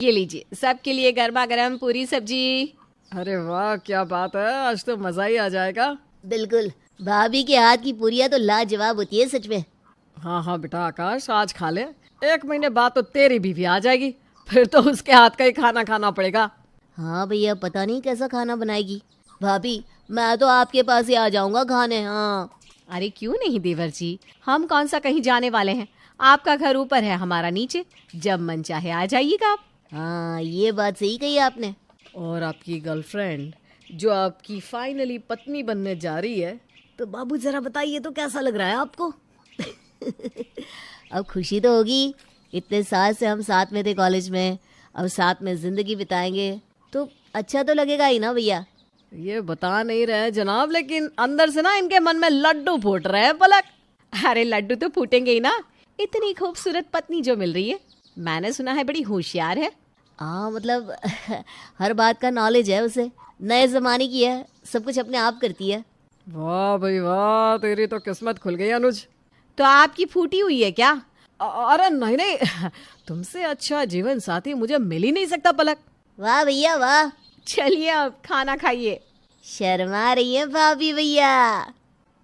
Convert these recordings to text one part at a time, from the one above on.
ये लीजिए सबके लिए गर्मा गर्म पूरी सब्जी। अरे वाह, क्या बात है, आज तो मजा ही आ जाएगा। बिल्कुल, भाभी के हाथ की पूरियाँ तो लाजवाब होती है सच में। हाँ हाँ बेटा आकाश, आज खा ले। 1 महीने बाद तो तेरी बीवी आ जाएगी, फिर तो उसके हाथ का ही खाना खाना पड़ेगा। हाँ भैया, पता नहीं कैसा खाना बनाएगी भाभी। मैं तो आपके पास ही आ जाऊंगा खाने। हाँ अरे क्यों नहीं देवर जी, हम कौन सा कहीं जाने वाले हैं। आपका घर ऊपर है, हमारा नीचे। जब मन चाहे आ जाइएगा आप। हाँ, ये बात सही कही आपने। और आपकी गर्लफ्रेंड जो आपकी फाइनली पत्नी बनने जा रही है, तो बाबू जरा बताइए तो कैसा लग रहा है आपको? अब खुशी तो होगी, इतने साल से हम साथ में थे कॉलेज में, अब साथ में जिंदगी बिताएंगे तो अच्छा तो लगेगा ही ना भैया। ये बता नहीं रहे जनाब, लेकिन अंदर से ना इनके मन में लड्डू फूट रहे हैं पलक। अरे लड्डू तो फूटेंगे ही ना, इतनी खूबसूरत पत्नी जो मिल रही है। मैंने सुना है बड़ी होशियार है। हाँ मतलब हर बात का नॉलेज है उसे, नए जमाने की है, सब कुछ अपने आप करती है। वाह भाई वाह, तेरी तो किस्मत खुल गई अनुज। तो आपकी फूटी हुई है क्या? अरे नहीं नहीं, तुमसे अच्छा जीवन साथी मुझे मिल ही नहीं सकता पलक। वाह भैया वाह। चलिए अब खाना खाइए। शर्मा रही है भाभी भैया।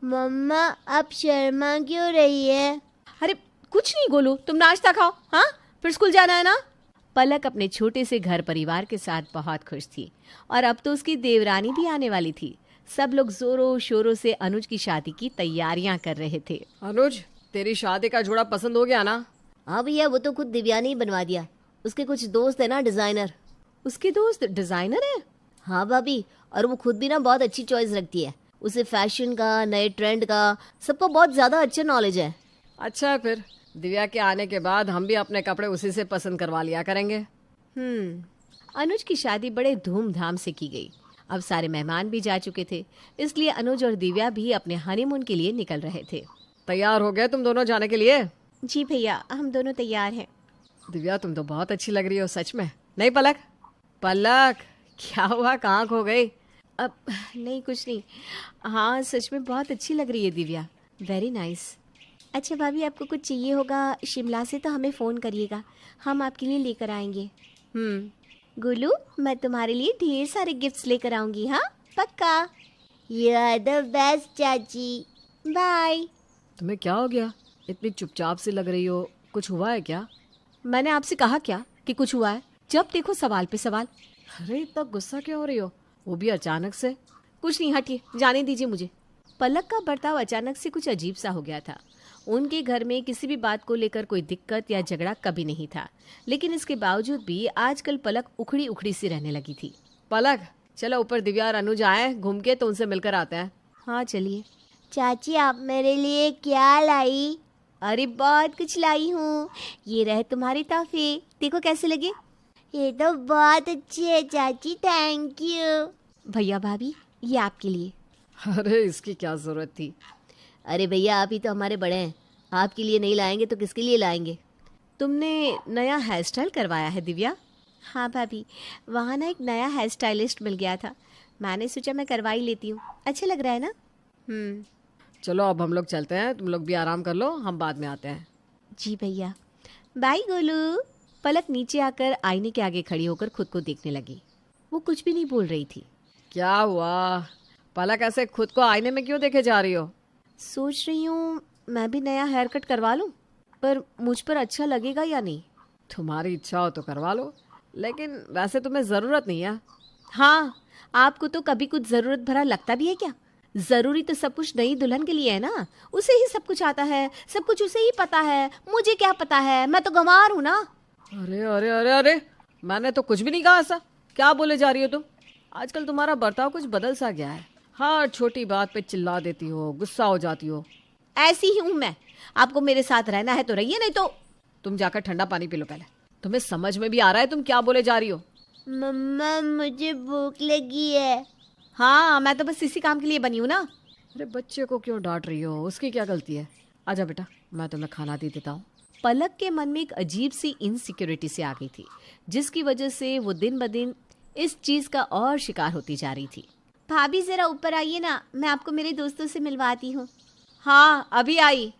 मम्मा आप शर्मा क्यों रही है? अरे कुछ नहीं गोलू, तुम नाश्ता खाओ। हाँ फिर स्कूल जाना है ना। पलक अपने छोटे से घर परिवार के साथ बहुत खुश थी और अब तो उसकी देवरानी भी आने वाली थी। सब लोग जोरों शोरों से अनुज की शादी की तैयारियां कर रहे थे। अनुज, तेरी शादी का जोड़ा पसंद हो गया ना? हाँ भैया, वो तो खुद दिव्या ने ही बनवा दिया। उसके कुछ दोस्त है ना डिजाइनर। उसके दोस्त डिजाइनर है? हाँ भाभी, और वो खुद भी ना बहुत अच्छी चॉइस रखती है। उसे फैशन का, नए ट्रेंड का, सबको बहुत ज्यादा अच्छा नॉलेज है। अच्छा है, फिर दिव्या के आने के बाद हम भी अपने कपड़े उसी से पसंद करवा लिया करेंगे। अनुज की शादी बड़े धूमधाम से की गई। अब सारे मेहमान भी जा चुके थे, इसलिए अनुज और दिव्या भी अपने हनीमून के लिए निकल रहे थे। तैयार हो गए तुम दोनों जाने के लिए? जी भैया, हम दोनों तैयार हैं। दिव्या तुम तो बहुत अच्छी लग रही हो सच में। नहीं पलक? पलक क्या हुआ, कहाँ खो गई? अब नहीं कुछ नहीं। हाँ सच में बहुत अच्छी लग रही है दिव्या, वेरी नाइस। अच्छा भाभी, आपको कुछ चाहिए होगा शिमला से तो हमें फ़ोन करिएगा, हम आपके लिए लेकर आएंगे। गुल्लू, मैं तुम्हारे लिए ढेर सारे गिफ्ट्स लेकर आऊंगी। हाँ पक्का। यू आर द बेस्ट चाची। बाय। तुम्हें क्या हो गया, इतनी चुपचाप सी लग रही हो? कुछ हुआ है क्या? मैंने आपसे कहा क्या कि कुछ हुआ है? जब देखो सवाल पे सवाल। अरे इतना गुस्सा क्यों हो रही हो, वो भी अचानक से? कुछ नहीं, हटिए, जाने दीजिए मुझे। पलक का बर्ताव अचानक से कुछ अजीब सा हो गया था। उनके घर में किसी भी बात को लेकर कोई दिक्कत या झगड़ा कभी नहीं था, लेकिन इसके बावजूद भी आजकल पलक उखड़ी उखड़ी सी रहने लगी थी। पलक चलो ऊपर दिव्या और अनुज आए घूम के, तो उनसे मिलकर आते हैं। हाँ चलिए। चाची आप मेरे लिए क्या लाई? अरे बहुत कुछ लाई हूँ, ये रहे तुम्हारे तोहफे, देखो कैसे लगे। ये तो बहुत अच्छी है चाची, थैंक यू। भैया भाभी, ये आपके लिए। अरे इसकी क्या जरूरत थी? अरे भैया, आप ही तो हमारे बड़े हैं, आपके लिए नहीं लाएंगे तो किसके लिए लाएंगे? तुमने नया हेयर स्टाइल करवाया है दिव्या? हाँ भाभी, वहाँ ना एक नया हेयर स्टाइलिस्ट मिल गया था, मैंने सोचा मैं करवा ही लेती हूँ। अच्छा लग रहा है ना? चलो अब हम लोग चलते हैं, तुम लोग भी आराम कर लो, हम बाद में आते हैं। जी भैया। बाय गोलू। पलक नीचे आकर आईने के आगे खड़ी होकर खुद को देखने लगी। वो कुछ भी नहीं बोल रही थी। क्या हुआ पलक, ऐसे खुद को आईने में क्यों देखे जा रही हो? सोच रही हूँ मैं भी नया हेयर कट करवा लूँ, पर मुझ पर अच्छा लगेगा या नहीं। तुम्हारी इच्छा हो तो करवा लो, लेकिन वैसे तुम्हें ज़रूरत नहीं है। हाँ, आपको तो कभी कुछ ज़रूरत भरा लगता भी है क्या? ज़रूरी तो सब कुछ नई दुल्हन के लिए है ना, उसे ही सब कुछ आता है, सब कुछ उसे ही पता है, मुझे क्या पता है, मैं तो गंवार हूँ ना। अरे अरे अरे अरे, मैंने तो कुछ भी नहीं कहा ऐसा। क्या बोले जा रही हो तुम? आजकल तुम्हारा बर्ताव कुछ बदल सा गया है, हर छोटी बात पे चिल्ला देती हो, गुस्सा हो जाती हो। ऐसी ही हूँ मैं, आपको मेरे साथ रहना है तो रहिए, नहीं तो। तुम जाकर ठंडा पानी पी लो पहले। तुम्हें समझ में भी आ रहा है तुम क्या बोले जा रही हो? मम्मा मुझे भूख लगी है। हाँ, मैं तो बस इसी काम के लिए बनी हूँ ना। अरे बच्चे को क्यों डांट रही हो, उसकी क्या गलती है? आजा बेटा, मैं तुम्हें खाना दे देता हूँ। पलक के मन में एक अजीब सी इनसिक्योरिटी से आ गई थी, जिसकी वजह से वो दिन ब दिन इस चीज का और शिकार होती जा रही थी। भाभी जरा ऊपर आइए ना, मैं आपको मेरे दोस्तों से मिलवाती हूँ। हाँ अभी आई।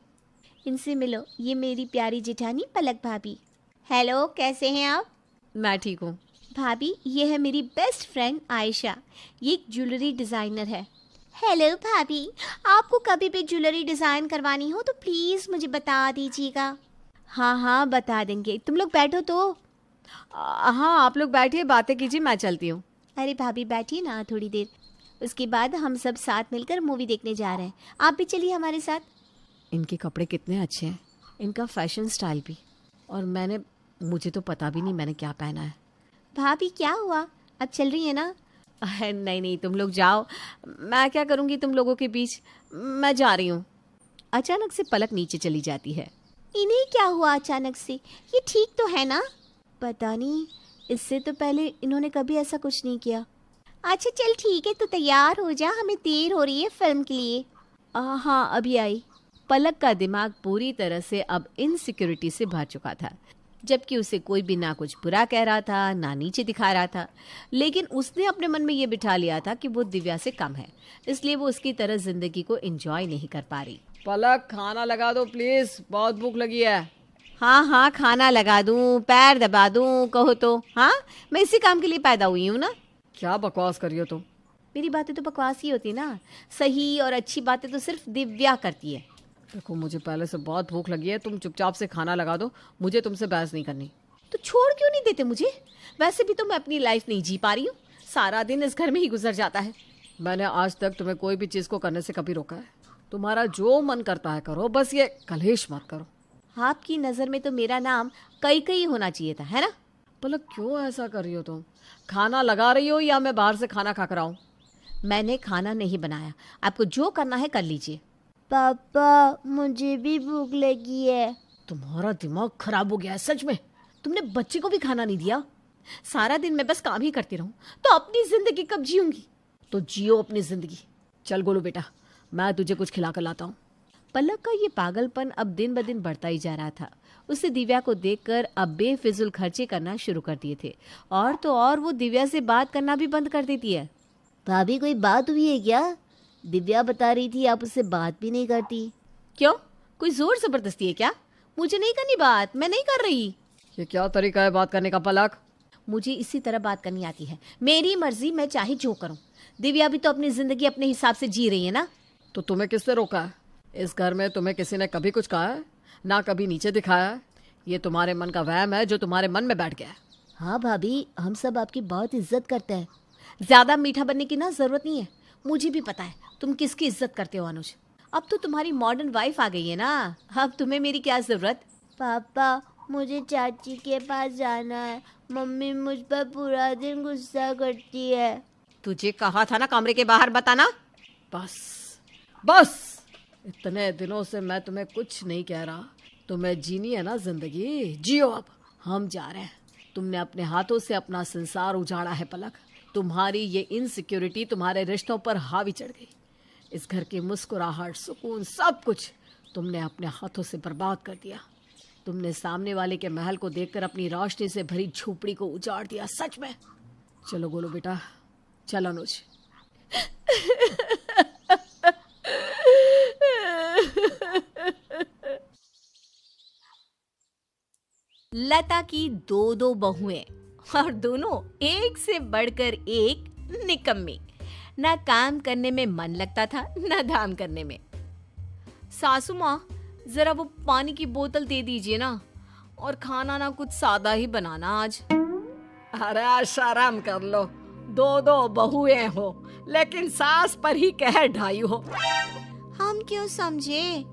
इनसे मिलो, ये मेरी प्यारी जेठानी पलक भाभी। हेलो, कैसे हैं आप? मैं ठीक हूँ। भाभी, ये है मेरी बेस्ट फ्रेंड आयशा, ये एक ज्वेलरी डिज़ाइनर है। हेलो भाभी, आपको कभी भी ज्वेलरी डिज़ाइन करवानी हो तो प्लीज़ मुझे बता दीजिएगा। हाँ हाँ, बता देंगे। तुम लोग बैठो तो। हाँ, आप लोग बैठिए, बातें कीजिए, मैं चलती हूँ। अरे भाभी बैठिए ना थोड़ी देर, उसके बाद हम सब साथ मिलकर मूवी देखने जा रहे हैं। आप भी चलिए हमारे साथ। इनके कपड़े कितने अच्छे हैं, इनका फैशन स्टाइल भी। और मुझे तो पता भी नहीं मैंने क्या पहना है। भाभी क्या हुआ, अब चल रही है ना? नहीं नहीं, तुम लोग जाओ, मैं क्या करूँगी तुम लोगों के बीच, मैं जा रही हूँ। अचानक से पलक नीचे चली जाती है। इन्हें क्या हुआ अचानक से? ये ठीक तो है ना? पता नहीं, इससे तो पहले इन्होंने कभी ऐसा कुछ नहीं किया। अच्छा चल ठीक है, तो तैयार हो जा, हमें देर हो रही है फिल्म के लिए। हाँ, अभी आई। पलक का दिमाग पूरी तरह से अब इनसिक्योरिटी से भर चुका था, जबकि उसे कोई भी ना कुछ बुरा कह रहा था, ना नीचे दिखा रहा था। लेकिन उसने अपने मन में ये बिठा लिया था कि वो दिव्या से कम है, इसलिए वो उसकी तरह जिंदगी को एंजॉय नहीं कर पा रही। पलक, खाना लगा दो प्लीज, बहुत भूख लगी है। हाँ हाँ, खाना लगा दूं, पैर दबा दूं, कहो तो। हाँ, मैं इसी काम के लिए पैदा हुई हूँ ना। क्या बकवास करी हो तुम? मेरी बातें तो बकवास ही होती ना, सही और अच्छी बातें तो सिर्फ दिव्या करती है। देखो, मुझे पहले से बहुत भूख लगी है, तुम चुपचाप से खाना लगा दो, मुझे तुमसे बहस नहीं करनी। तो छोड़ क्यों नहीं देते मुझे? वैसे भी तो मैं अपनी लाइफ नहीं जी पा रही हूँ, सारा दिन इस घर में ही गुजर जाता है। मैंने आज तक तुम्हें कोई भी चीज को करने से कभी रोका है? तुम्हारा जो मन करता है करो, बस ये कलेश मत करो। आपकी नज़र में तो मेरा नाम कई होना चाहिए था, है ना? पलक, क्यों ऐसा कर रही हो तुम? खाना लगा रही हो या मैं बाहर से खाना खा कर आऊं? मैंने खाना नहीं बनाया, आपको जो करना है कर लीजिए। पापा, मुझे भी भूख लगी है। तुम्हारा दिमाग खराब हो गया है सच में। तुमने बच्चे को भी खाना नहीं दिया। सारा दिन मैं बस काम ही करती रहूं तो अपनी जिंदगी कब जीऊंगी? तो जियो अपनी जिंदगी। चल गोलू बेटा, मैं तुझे कुछ खिला कर लाता हूँ। पलक का ये पागलपन अब दिन ब दिन बढ़ता ही जा रहा था। उसे दिव्या को देखकर अब बेफिजुल खर्चे करना शुरू कर दिए थे, और तो और वो दिव्या से बात करना भी बंद कर देती है। भाभी, कोई बात हुई है क्या? दिव्या बता रही थी आप उससे बात भी नहीं करती। क्यों, कोई जोर जबरदस्ती है क्या? मुझे नहीं करनी बात, मैं नहीं कर रही। ये क्या तरीका है बात करने का पलक? मुझे इसी तरह बात करनी आती है, मेरी मर्जी, मैं चाहे जो करूं। दिव्या भी तो अपनी जिंदगी अपने हिसाब से जी रही है ना। तो तुम्हें किससे रोका है? इस घर में तुम्हें किसी ने कभी कुछ कहा है? ना कभी नीचे दिखाया है? ये तुम्हारे मन का वहम है जो तुम्हारे मन में बैठ गया है। हाँ भाभी, हम सब आपकी बहुत इज्जत करते हैं। ज्यादा मीठा बनने की ना जरूरत नहीं है, मुझे भी पता है तुम किसकी इज्जत करते हो अनुज। अब तो तुम्हारी मॉडर्न वाइफ आ गई है ना, अब तुम्हें मेरी क्या जरूरत। पापा, मुझे चाची के पास जाना है, मम्मी मुझ पर पूरा दिन गुस्सा करती है। तुझे कहा था ना कमरे के बाहर बताना। बस बस, इतने दिनों से मैं तुम्हें कुछ नहीं कह रहा। तुम्हें जीनी है ना जिंदगी, जियो। अब हम जा रहे हैं। तुमने अपने हाथों से अपना संसार उजाड़ा है पलक। तुम्हारी ये इनसिक्योरिटी तुम्हारे रिश्तों पर हावी चढ़ गई। इस घर की मुस्कुराहट, सुकून, सब कुछ तुमने अपने हाथों से बर्बाद कर दिया। तुमने सामने वाले के महल को देखकर अपनी रोशनी से भरी झोपड़ी को उजाड़ दिया, सच में। चलो गोलू बेटा, चलो अनुज। लता की दो बहुएं, और दोनों एक से बढ़कर एक निकम्मी। ना काम करने में मन लगता था, ना धाम करने में। सासू माँ, जरा वो पानी की बोतल दे दीजिए ना, और खाना ना कुछ सादा ही बनाना आज। अरे शर्म कर लो, दो बहुएं हो लेकिन सास पर ही कहर ढाई हो। हम क्यों समझे?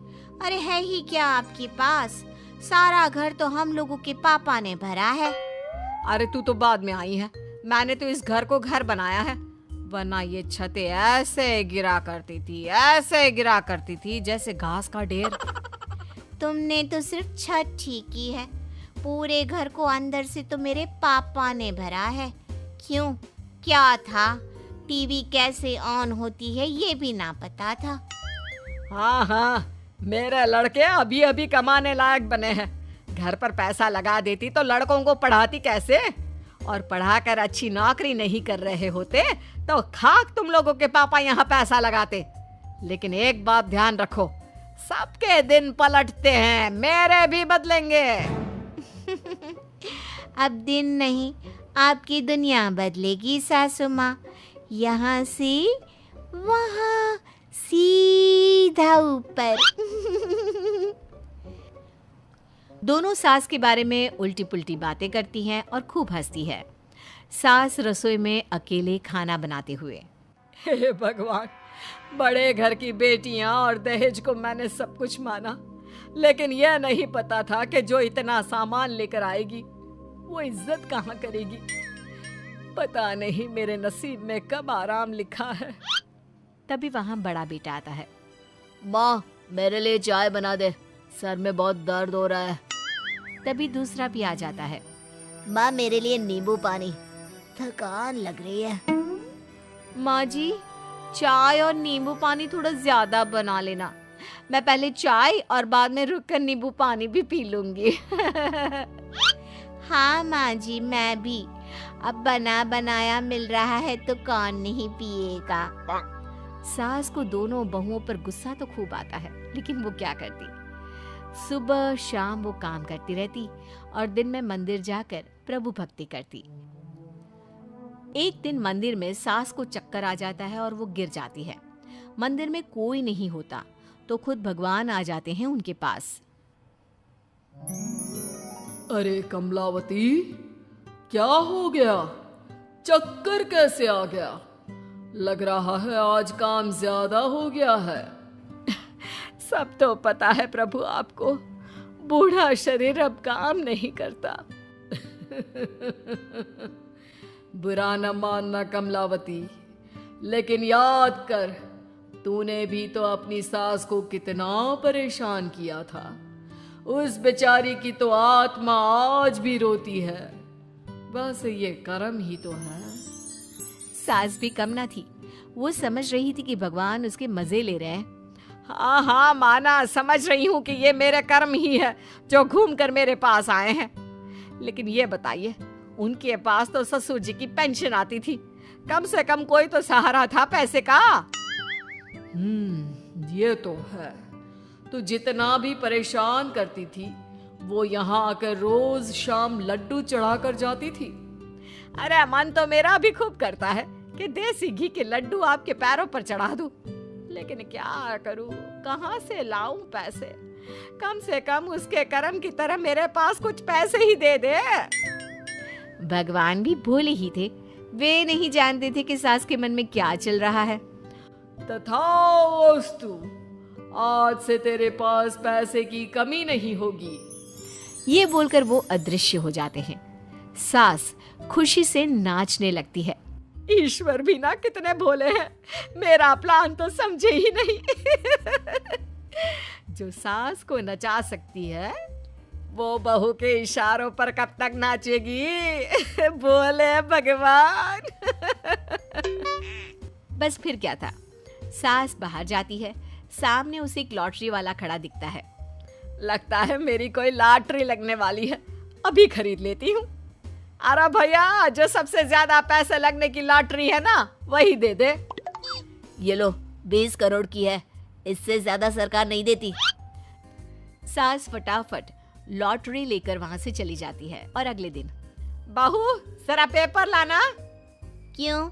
अरे है ही क्या आपके पास, सारा घर तो हम लोगों के पापा ने भरा है। अरे तू तो बाद में आई है, मैंने तो इस घर को घर बनाया है, वरना ये छतें ऐसे गिरा करती थी जैसे घास का ढेर। तुमने तो सिर्फ छत ठीक की है, पूरे घर को अंदर से तो मेरे पापा ने भरा है। क्यों, क्या था? टीवी कैसे ऑन होती है ये भी ना पता था। हाँ, मेरे लड़के अभी अभी कमाने लायक बने हैं। घर पर पैसा लगा देती तो लड़कों को पढ़ाती कैसे? और पढ़ाकर अच्छी नौकरी नहीं कर रहे होते तो खाक तुम लोगों के पापा यहाँ पैसा लगाते। लेकिन एक बात ध्यान रखो, सबके दिन पलटते हैं, मेरे भी बदलेंगे। अब दिन नहीं, आपकी दुनिया बदलेगी सासू माँ। यहाँ से वहाँ, सीधा ऊपर। दोनों सास के बारे में उल्टी पुल्टी बातें करती हैं और खूब हंसती है। सास रसोई में अकेले खाना बनाते हुए, हे भगवान, बड़े घर की बेटियां और दहेज को मैंने सब कुछ माना, लेकिन यह नहीं पता था कि जो इतना सामान लेकर आएगी वो इज्जत कहाँ करेगी। पता नहीं मेरे नसीब में कब आराम लिखा है। तभी वहाँ बड़ा बेटा आता है। माँ, मेरे लिए चाय बना दे, सर में बहुत दर्द हो रहा है। तभी दूसरा भी आ जाता है। माँ, मेरे लिए नींबू पानी, थकान लग रही है। माँ जी, चाय और नींबू पानी थोड़ा ज्यादा बना लेना, मैं पहले चाय और बाद में रुककर नींबू पानी भी पी लूंगी। हाँ माँ जी, मैं भी। अब बना बनाया मिल रहा है तो कौन नहीं पिएगा। सास को दोनों बहुओं पर गुस्सा तो खूब आता है, लेकिन वो क्या करती। सुबह शाम वो काम करती रहती और दिन में मंदिर जाकर प्रभु भक्ति करती। एक दिन मंदिर में सास को चक्कर आ जाता है और वो गिर जाती है। मंदिर में कोई नहीं होता तो खुद भगवान आ जाते हैं उनके पास। अरे कमलावती, क्या हो गया? चक्कर कैसे आ गया? लग रहा है आज काम ज्यादा हो गया है। सब तो पता है प्रभु आपको, बूढ़ा शरीर अब काम नहीं करता। बुरा न मानना कमलावती, लेकिन याद कर, तूने भी तो अपनी सास को कितना परेशान किया था। उस बेचारी की तो आत्मा आज भी रोती है। बस ये कर्म ही तो है। सास भी कम ना थी, वो समझ रही थी कि भगवान उसके मजे ले रहे हैं। हाँ हाँ माना, समझ रही हूँ कि ये मेरे कर्म ही है जो घूम कर मेरे पास आए हैं। लेकिन ये बताइए, उनके पास तो ससुर जी की पेंशन आती थी, कम से कम कोई तो सहारा था पैसे का। ये तो है। तू जितना भी परेशान करती थी, वो यहाँ आकर रोज शाम लड्डू चढ़ा कर जाती थी। अरे मन तो मेरा भी खूब करता है कि देसी घी के लड्डू आपके पैरों पर चढ़ा दूं, लेकिन क्या करूं, कहां से लाऊं पैसे। कम से कम उसके कर्म की तरह मेरे पास कुछ पैसे ही दे दे। भगवान भी भोले ही थे, वे नहीं जानते थे कि सास के मन में क्या चल रहा है। तथास्तु, आज से तेरे पास पैसे की कमी नहीं होगी। ये बोलकर वो अदृश्य हो जाते हैं। सास खुशी से नाचने लगती है। ईश्वर भी ना कितने भोले हैं, मेरा प्लान तो समझे ही नहीं। जो सास को नचा सकती है, वो बहू के इशारों पर कब तक नाचेगी। बोले भगवान। बस फिर क्या था, सास बाहर जाती है, सामने उसे एक लॉटरी वाला खड़ा दिखता है। लगता है मेरी कोई लॉटरी लगने वाली है, अभी खरीद लेती हूँ। अरे भैया, जो सबसे ज्यादा पैसे लगने की लॉटरी है ना, वही दे दे। ये लो, 20 करोड़ की है, इससे ज्यादा सरकार नहीं देती। सास फटाफट लॉटरी लेकर वहां से चली जाती है। और अगले दिन, बहू जरा पेपर लाना। क्यों,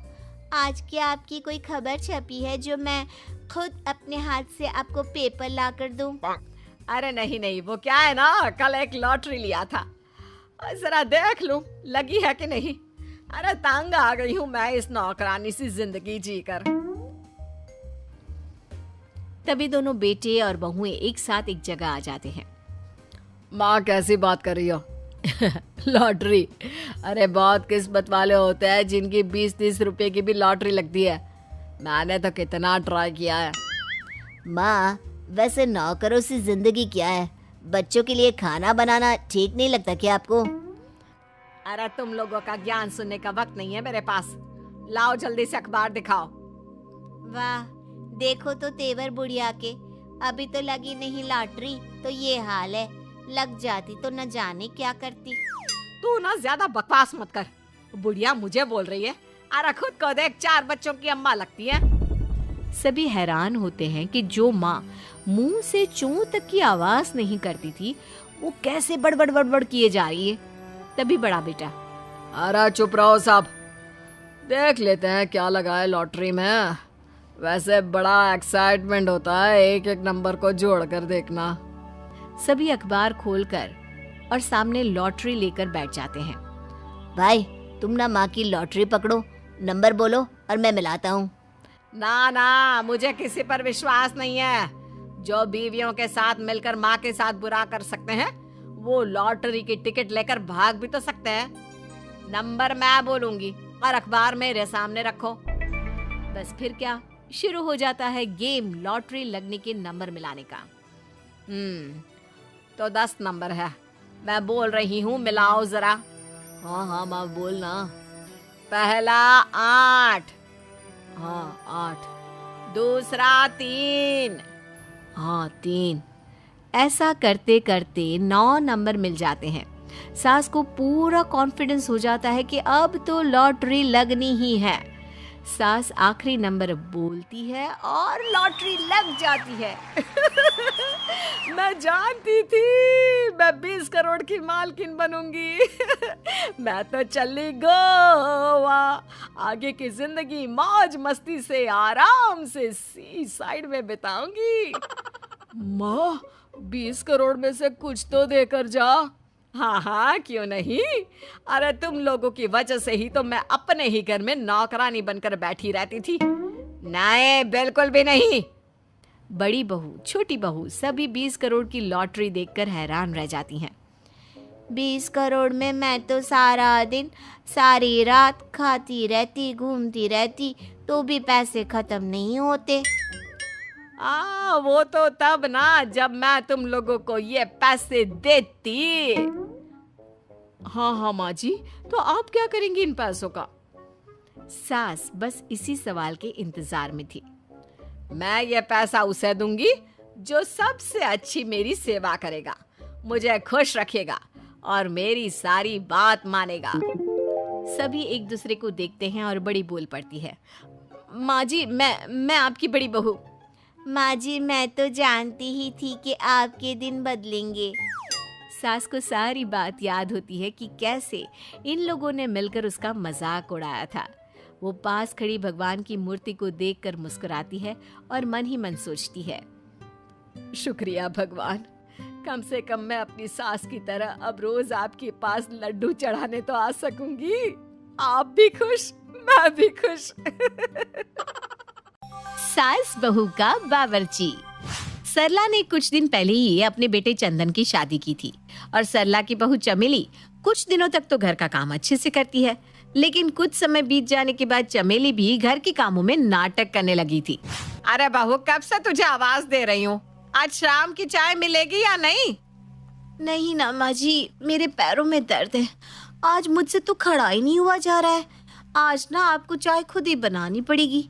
आज क्या आपकी कोई खबर छपी है जो मैं खुद अपने हाथ से आपको पेपर ला कर दूं? अरे नहीं नहीं, वो क्या है ना, कल एक लॉटरी लिया था, जरा देख लूं लगी है कि नहीं। अरे तंग आ गई हूं मैं इस नौकरानी सी जिंदगी जीकर। तभी दोनों बेटे और बहुएं एक साथ एक जगह आ जाते हैं। माँ, कैसी बात कर रही हो? लॉटरी? अरे बहुत किस्मत वाले होते हैं जिनकी 20-30 रुपए की भी लॉटरी लगती है। मैंने तो कितना ट्राई किया है। माँ, वैसे नौकरों से जिंदगी क्या है? बच्चों के लिए खाना बनाना ठीक नहीं लगता क्या आपको? अरे तुम लोगों का ज्ञान सुनने का वक्त नहीं है मेरे पास। लाओ जल्दी से अखबार दिखाओ। वाह, देखो तो तेवर बुढ़िया के, अभी तो लगी नहीं लॉटरी तो ये हाल है, लग जाती तो न जाने क्या करती। तू ना ज्यादा बकवास मत कर, बुढ़िया मुझे बोल रही है। अरे खुद को देख, 4 बच्चों की अम्मा लगती है। सभी हैरान होते हैं कि जो माँ मुंह से चूं तक की आवाज नहीं करती थी, वो कैसे बड़बड़ बड़बड़ किए जा रही है। तभी बड़ा बेटा, अरे चुप रहो साहब, देख लेते हैं क्या लगा है लॉटरी में। वैसे बड़ा एक्साइटमेंट होता है एक एक नंबर को जोड़कर देखना। सभी अखबार खोलकर और सामने लॉटरी लेकर बैठ जाते हैं। भाई तुम ना माँ की लॉटरी पकड़ो, नंबर बोलो और मैं मिलाता हूँ। ना ना, मुझे किसी पर विश्वास नहीं है। जो बीवियों के साथ मिलकर माँ के साथ बुरा कर सकते हैं, वो लॉटरी की टिकट लेकर भाग भी तो सकते हैं। नंबर मैं बोलूंगी और अखबार मेरे सामने रखो। बस फिर क्या, शुरू हो जाता है गेम लॉटरी लगने के नंबर मिलाने का। तो 10 नंबर है, मैं बोल रही हूँ, मिलाओ जरा। हाँ हाँ माँ बोलना। पहला 8, हाँ 8। दूसरा 3, हाँ 3। ऐसा करते करते 9 नंबर मिल जाते हैं। सास को पूरा कॉन्फिडेंस हो जाता है कि अब तो लॉटरी लगनी ही है। सास आखिरी नंबर बोलती है और लॉटरी लग जाती है। मैं जानती थी मैं 20 करोड़ की मालकिन बनूंगी। मैं तो चली गोवा, आगे की जिंदगी मौज मस्ती से आराम से सी साइड में बिताऊंगी। माँ 20 करोड़ में से कुछ तो देकर जा। हाँ हाँ क्यों नहीं। अरे तुम लोगों की वजह से ही तो मैं अपने ही घर में नौकरानी बनकर बैठी रहती थी। नहीं बिल्कुल भी नहीं। बड़ी बहू, छोटी बहू सभी 20 करोड़ की लॉटरी देखकर हैरान रह जाती हैं। 20 करोड़ में मैं तो सारा दिन सारी रात खाती रहती घूमती रहती तो भी पैसे खत्म नहीं होते। वो तो तब ना जब मैं तुम लोगों को ये पैसे देती। हाँ हाँ माँ जी, तो आप क्या करेंगी इन पैसों का? सास बस इसी सवाल के इंतजार में थी। मैं ये पैसा उसे दूंगी जो सबसे अच्छी मेरी सेवा करेगा, मुझे खुश रखेगा और मेरी सारी बात मानेगा। सभी एक दूसरे को देखते हैं और बड़ी बोल पड़ती है। माँ जी, मैं आपकी बड़ी बहू। माँ जी मैं तो जानती ही थी कि आपके दिन बदलेंगे। सास को सारी बात याद होती है कि कैसे इन लोगों ने मिलकर उसका मजाक उड़ाया था। वो पास खड़ी भगवान की मूर्ति को देखकर मुस्कुराती है और मन ही मन सोचती है, शुक्रिया भगवान, कम से कम मैं अपनी सास की तरह अब रोज आपके पास लड्डू चढ़ाने तो आ सकूंगी। आप भी खुश, मैं भी खुश। सास बहू का बावर्ची। सरला ने कुछ दिन पहले ही अपने बेटे चंदन की शादी की थी और सरला की बहू चमेली कुछ दिनों तक तो घर का काम अच्छे से करती है, लेकिन कुछ समय बीत जाने के बाद चमेली भी घर के कामों में नाटक करने लगी थी। अरे बहू, कब से तुझे आवाज दे रही हूँ, आज शाम की चाय मिलेगी या नहीं? नहीं ना माँ जी, मेरे पैरों में दर्द है, आज मुझसे तो खड़ा ही नहीं हुआ जा रहा है। आज ना आपको चाय खुद ही बनानी पड़ेगी।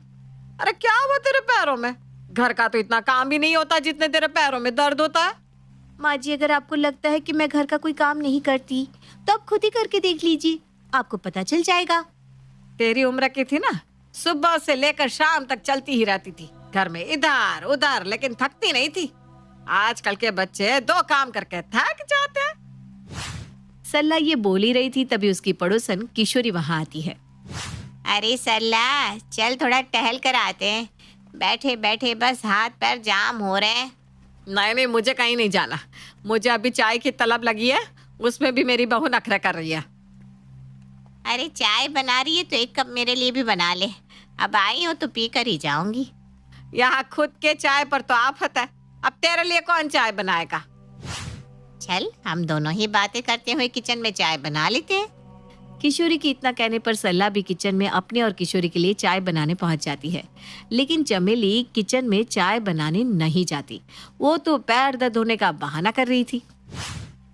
अरे क्या हुआ तेरे पैरों में? घर का तो इतना काम भी नहीं होता जितने तेरे पैरों में दर्द होता है। माँ जी अगर आपको लगता है कि मैं घर का कोई काम नहीं करती तो आप खुद ही करके देख लीजिए, आपको पता चल जाएगा। तेरी उम्र की थी ना, सुबह से लेकर शाम तक चलती ही रहती थी घर में इधर उधर, लेकिन थकती नहीं थी। आजकल के बच्चे 2 काम करके थक जाते हैं। सरला ये बोल ही रही थी तभी उसकी पड़ोसन किशोरी वहाँ आती है। अरे सरला चल थोड़ा टहल कर आते हैं, बैठे बैठे बस हाथ पैर जाम हो रहे हैं। नहीं, मुझे कहीं नहीं जाना, मुझे अभी चाय की तलब लगी है, उसमें भी मेरी बहू नखरा कर रही है। अरे चाय बना रही है तो 1 कप मेरे लिए भी बना ले, अब आई हो तो पी कर ही जाऊंगी। यहाँ खुद के चाय पर तो आफत है, अब तेरे लिए कौन चाय बनाएगा? चल हम दोनों ही बातें करते हुए किचन में चाय बना लेते हैं। किशोरी की इतना कहने पर सरला भी किचन में अपने और किशोरी के लिए चाय बनाने पहुंच जाती है, लेकिन चमेली किचन में चाय बनाने नहीं जाती। वो तो पैर दर्द होने का बहाना कर रही थी।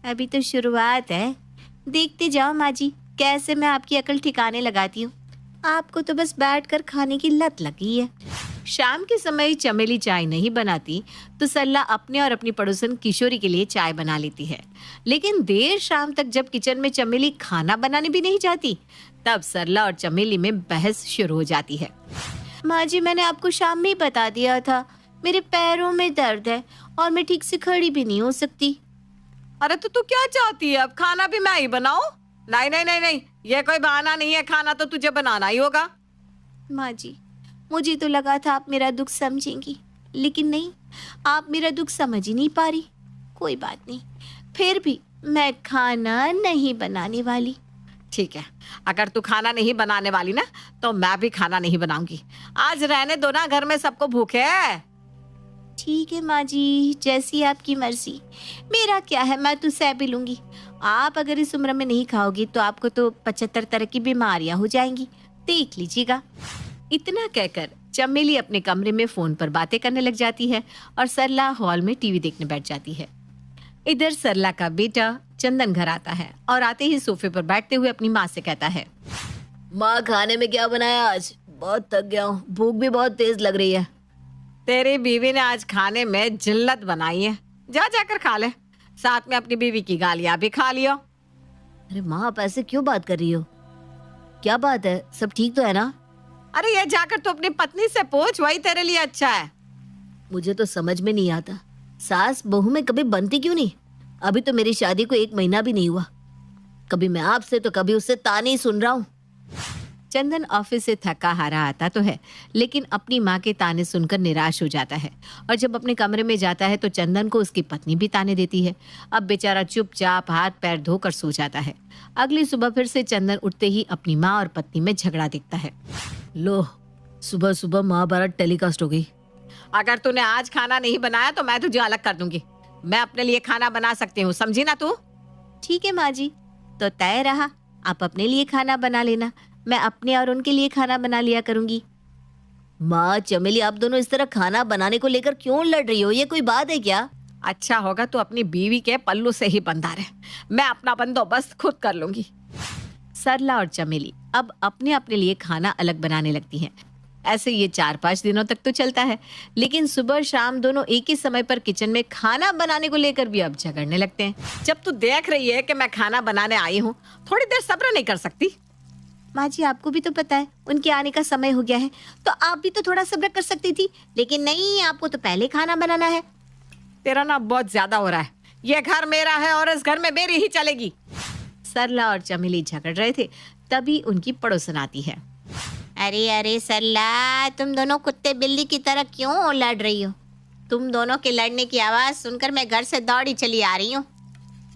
अभी तो शुरुआत है, देखते जाओ माँ जी कैसे मैं आपकी अकल ठिकाने लगाती हूँ। आपको तो बस बैठकर खाने की लत लगी है। शाम के समय चमेली चाय नहीं बनाती तो सरला अपने और अपनी पड़ोसन किशोरी के लिए चाय बना लेती है, लेकिन देर शाम तक जब किचन में चमेली खाना बनाने भी नहीं जाती तब सरला और चमेली में बहस शुरू हो जाती है। माँ जी मैंने आपको शाम में ही बता दिया था, मेरे पैरों में दर्द है और मैं ठीक से खड़ी भी नहीं हो सकती। अरे तो तू क्या चाहती है, अब खाना भी मैं ही बनाऊं? नहीं नहीं नहीं नहीं, ये कोई बहाना नहीं है, खाना तो तुझे बनाना ही होगा। माँ जी, मुझे तो लगा था आप मेरा दुख समझेंगी, लेकिन नहीं, आप मेरा दुख समझ ही नहीं पा रही। कोई बात नहीं, फिर भी मैं खाना नहीं बनाने वाली। ठीक है, अगर तू खाना नहीं बनाने वाली ना तो मैं भी खाना नहीं बनाऊंगी। आज रहने दो ना, घर में सबको भूखे है। ठीक है माँ जी, जैसी आपकी मर्जी। मेरा क्या है, मैं तो सह भी लूंगी। आप अगर इस उम्र में नहीं खाओगी तो आपको तो 75 तरह की बीमारियां हो जाएंगी, देख लीजिएगा। इतना कहकर चमेली अपने कमरे में फोन पर बातें करने लग जाती है और सरला हॉल में टीवी देखने बैठ जाती है। इधर सरला का बेटा चंदन घर आता है और आते ही सोफे पर बैठते हुए अपनी माँ से कहता है, माँ खाने में क्या बनाया आज? बहुत थक गया हूँ, भूख भी बहुत तेज लग रही है। तेरी बीवी ने आज खाने में जिल्लत बनाई है, जा जाकर खा ले, साथ में अपनी बीवी की गालियां भी खा लियो। अरे माँ, आप ऐसे क्यों बात कर रही हो? क्या बात है, सब ठीक तो है ना? अरे ये जाकर तो अपनी पत्नी से पूछ, वही तेरे लिए अच्छा है। मुझे तो समझ में नहीं आता, सास बहू में कभी बनती क्यों नहीं? अभी तो मेरी शादी को 1 महीना भी नहीं हुआ, कभी मैं आपसे तो कभी उससे ताने ही सुन रहा हूँ। चंदन ऑफिस से थका हारा आता तो है, लेकिन अपनी माँ के ताने सुनकर निराश हो जाता है और जब अपने कमरे में जाता है तो चंदन को उसकी पत्नी भी ताने देती है। अब बेचारा चुपचाप हाथ पैर धोकर सो जाता है। अगली सुबह फिर से चंदन उठते ही अपनी माँ और पत्नी में झगड़ा दिखता है। लो, सुबह सुबह महाभारत टेलीकास्ट हो गई। अगर तूने आज खाना नहीं बनाया तो मैं तुझे अलग कर दूंगी। मैं अपने लिए खाना बना सकती हूँ, समझी ना तू? ठीक है माँ जी, तो तय रहा, आप अपने लिए खाना बना लेना, मैं अपने और उनके लिए खाना बना लिया करूंगी। माँ चमेली, आप दोनों इस तरह खाना बनाने को लेकर क्यों लड़ रही हो? ये कोई बात है क्या? अच्छा होगा तो अपनी बीवी के पल्लू से ही बंधा रहे, मैं अपना बंदोबस्त खुद कर लूंगी। सरला और चमेली अब अपने अपने लिए खाना अलग बनाने लगती हैं। ऐसे ये 4-5 दिनों तक तो चलता है, लेकिन सुबह शाम दोनों एक ही समय पर किचन में खाना बनाने को लेकर भी अब झगड़ने लगते हैं। जब तू देख रही है कि मैं खाना बनाने आई हूँ, थोड़ी देर सब्र नहीं कर सकती? माँ जी, आपको भी तो पता है उनके आने का समय हो गया है, तो आप भी तो थोड़ा सब्र कर सकती थी, लेकिन नहीं, आपको तो पहले खाना बनाना है। तेरा ना बहुत ज्यादा हो रहा है, ये घर मेरा है और इस घर में मेरी ही चलेगी। सरला और चमेली झगड़ रहे थे, तभी उनकी पड़ोसन आती है। अरे अरे सरला, तुम दोनों कुत्ते बिल्ली की तरह क्यों लड़ रही हो? तुम दोनों के लड़ने की आवाज सुनकर मैं घर से दौड़ी चली आ रही हूँ।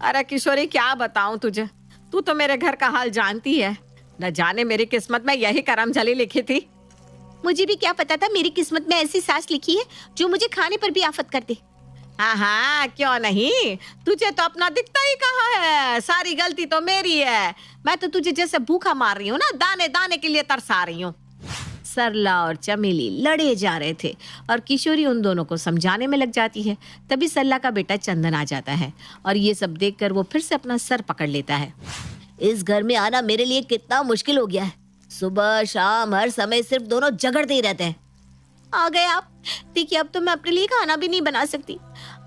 अरे किशोरी, क्या बताऊं तुझे, तू तो मेरे घर का हाल जानती है। न जाने मेरी किस्मत में यही करमजली लिखी थी। मुझे भी क्या पता था मेरी किस्मत में ऐसी सास लिखी है जो मुझे खाने पर भी आफत कर दे। हाँ हाँ, क्यों नहीं, तुझे तो अपना दिखता ही कहाँ है, सारी गलती तो मेरी है। मैं तो तुझे जैसे भूखा मार रही हूँ ना, दाने दाने के लिए तरसा रही हूँ। सरला और चमेली लड़े जा रहे थे और किशोरी उन दोनों को समझाने में लग जाती है। तभी सरला का बेटा चंदन आ जाता है और ये सब देखकर वो फिर से अपना सर पकड़ लेता है। इस घर में आना मेरे लिए कितना मुश्किल हो गया है, सुबह शाम हर समय सिर्फ दोनों झगड़ते ही रहते हैं। आ गए आप। देखिए, अब तो मैं अपने लिए खाना भी नहीं बना सकती।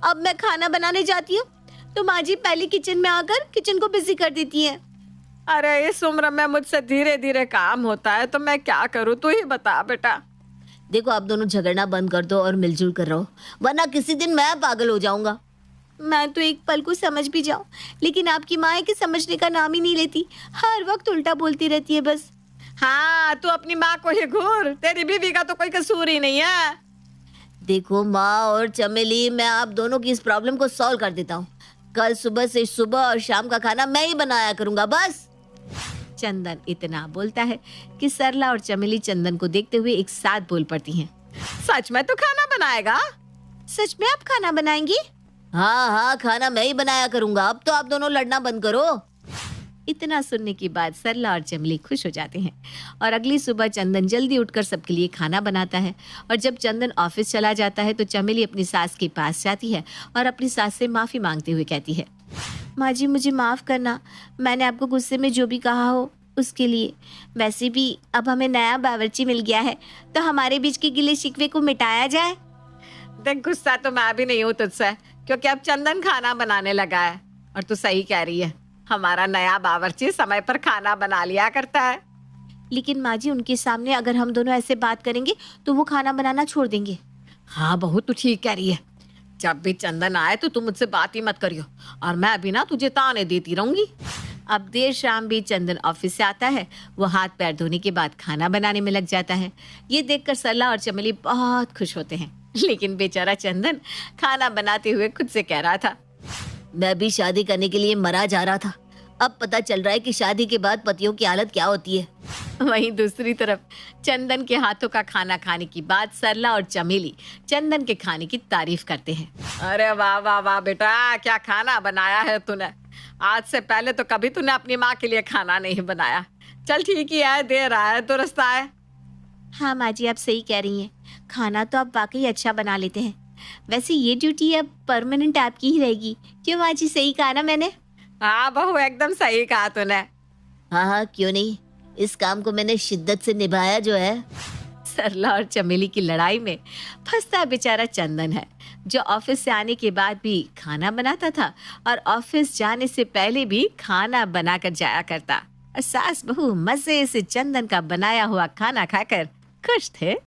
अब मैं खाना बनाने जाती हूँ तो माँ जी पहले किचन में आकर किचन को बिजी कर देती है। अरे इस उम्र में मुझसे धीरे धीरे काम होता है, तो मैं क्या करूँ, तू ही बता बेटा। देखो, आप दोनों झगड़ना बंद कर दो और मिलजुल कर रहो, वरना किसी दिन मैं पागल हो जाऊंगा। मैं तो एक पल को समझ भी जाऊं, लेकिन आपकी माँ है कि समझने का नाम ही नहीं लेती, हर वक्त उल्टा बोलती रहती है बस। हाँ, तू अपनी माँ को ही घूर, तेरी बीवी का तो कोई कसूर ही नहीं है। देखो माँ और चमेली, मैं आप दोनों की इस प्रॉब्लम को सॉल्व कर देता हूँ। कल सुबह से सुबह और शाम का खाना मैं ही बनाया करूंगा, बस। चंदन इतना बोलता है कि सरला और चमेली चंदन को देखते हुए एक साथ बोल पड़ती हैं। सच में तू खाना बनाएगा? सच में आप खाना बनाएंगी? हाँ हाँ, खाना मैं ही बनाया करूंगा। अब तो आप दोनों लड़ना बंद करो। इतना सुनने के बाद सरला और चमेली खुश हो जाते हैं और अगली सुबह चंदन जल्दी उठकर सबके लिए खाना बनाता है। और जब चंदन ऑफिस चला जाता है तो चमेली अपनी सास के पास जाती है और अपनी सास से माफी मांगते हुए कहती है, माँ जी, मुझे माफ करना, मैंने आपको गुस्से में जो भी कहा हो उसके लिए। वैसे भी अब हमें नया बावर्ची मिल गया है, तो हमारे बीच के गिले शिकवे को मिटाया जाए। देख, गुस्सा तो मैं भी नहीं हूँ तुझसे, क्योंकि अब चंदन खाना बनाने लगा है। और तू सही कह रही है, हमारा नया बावर्ची समय पर खाना बना लिया करता है। लेकिन माँ जी, उनके सामने अगर हम दोनों ऐसे बात करेंगे तो वो खाना बनाना छोड़ देंगे। हाँ बहू, तू ठीक कह रही है। जब भी चंदन आए तो तू मुझसे बात ही मत करियो, और मैं अभी ना तुझे ताने देती रहूंगी। अब देर शाम भी चंदन ऑफिस से आता है। वो हाथ पैर धोने के बाद खाना बनाने में लग जाता है। ये देखकर सरला और चमेली बहुत खुश होते हैं, लेकिन बेचारा चंदन खाना बनाते हुए खुद से कह रहा था, मैं भी शादी करने के लिए मरा जा रहा था। अब पता चल रहा है कि शादी के बाद पतियों की हालत क्या होती है। वहीं दूसरी तरफ चंदन के हाथों का खाना खाने की बात सरला और चमेली चंदन के खाने की तारीफ करते हैं। अरे वाह वाह वाह बेटा, क्या खाना बनाया है तूने। आज से पहले तो कभी तूने अपनी माँ के लिए खाना नहीं बनाया। चल ठीक ही है, देर आए दुरुस्त आए। हाँ माँ जी, आप सही कह रही हैं। खाना तो आप वाकई अच्छा बना लेते हैं। वैसे ये ड्यूटी अब परमानेंट आपकी ही रहेगी। क्यों माँ जी, सही कहा ना मैंने? हाँ बहू, एकदम सही कहा तूने। हाँ हाँ, क्यों नहीं, इस काम को मैंने शिद्दत से निभाया जो है। सरला और चमेली की लड़ाई में फंसता बेचारा चंदन है, जो ऑफिस से आने के बाद भी खाना बनाता था और ऑफिस जाने से पहले भी खाना बनाकर जाया करता। और सास बहू मजे से चंदन का बनाया हुआ खाना खाकर खुश थे।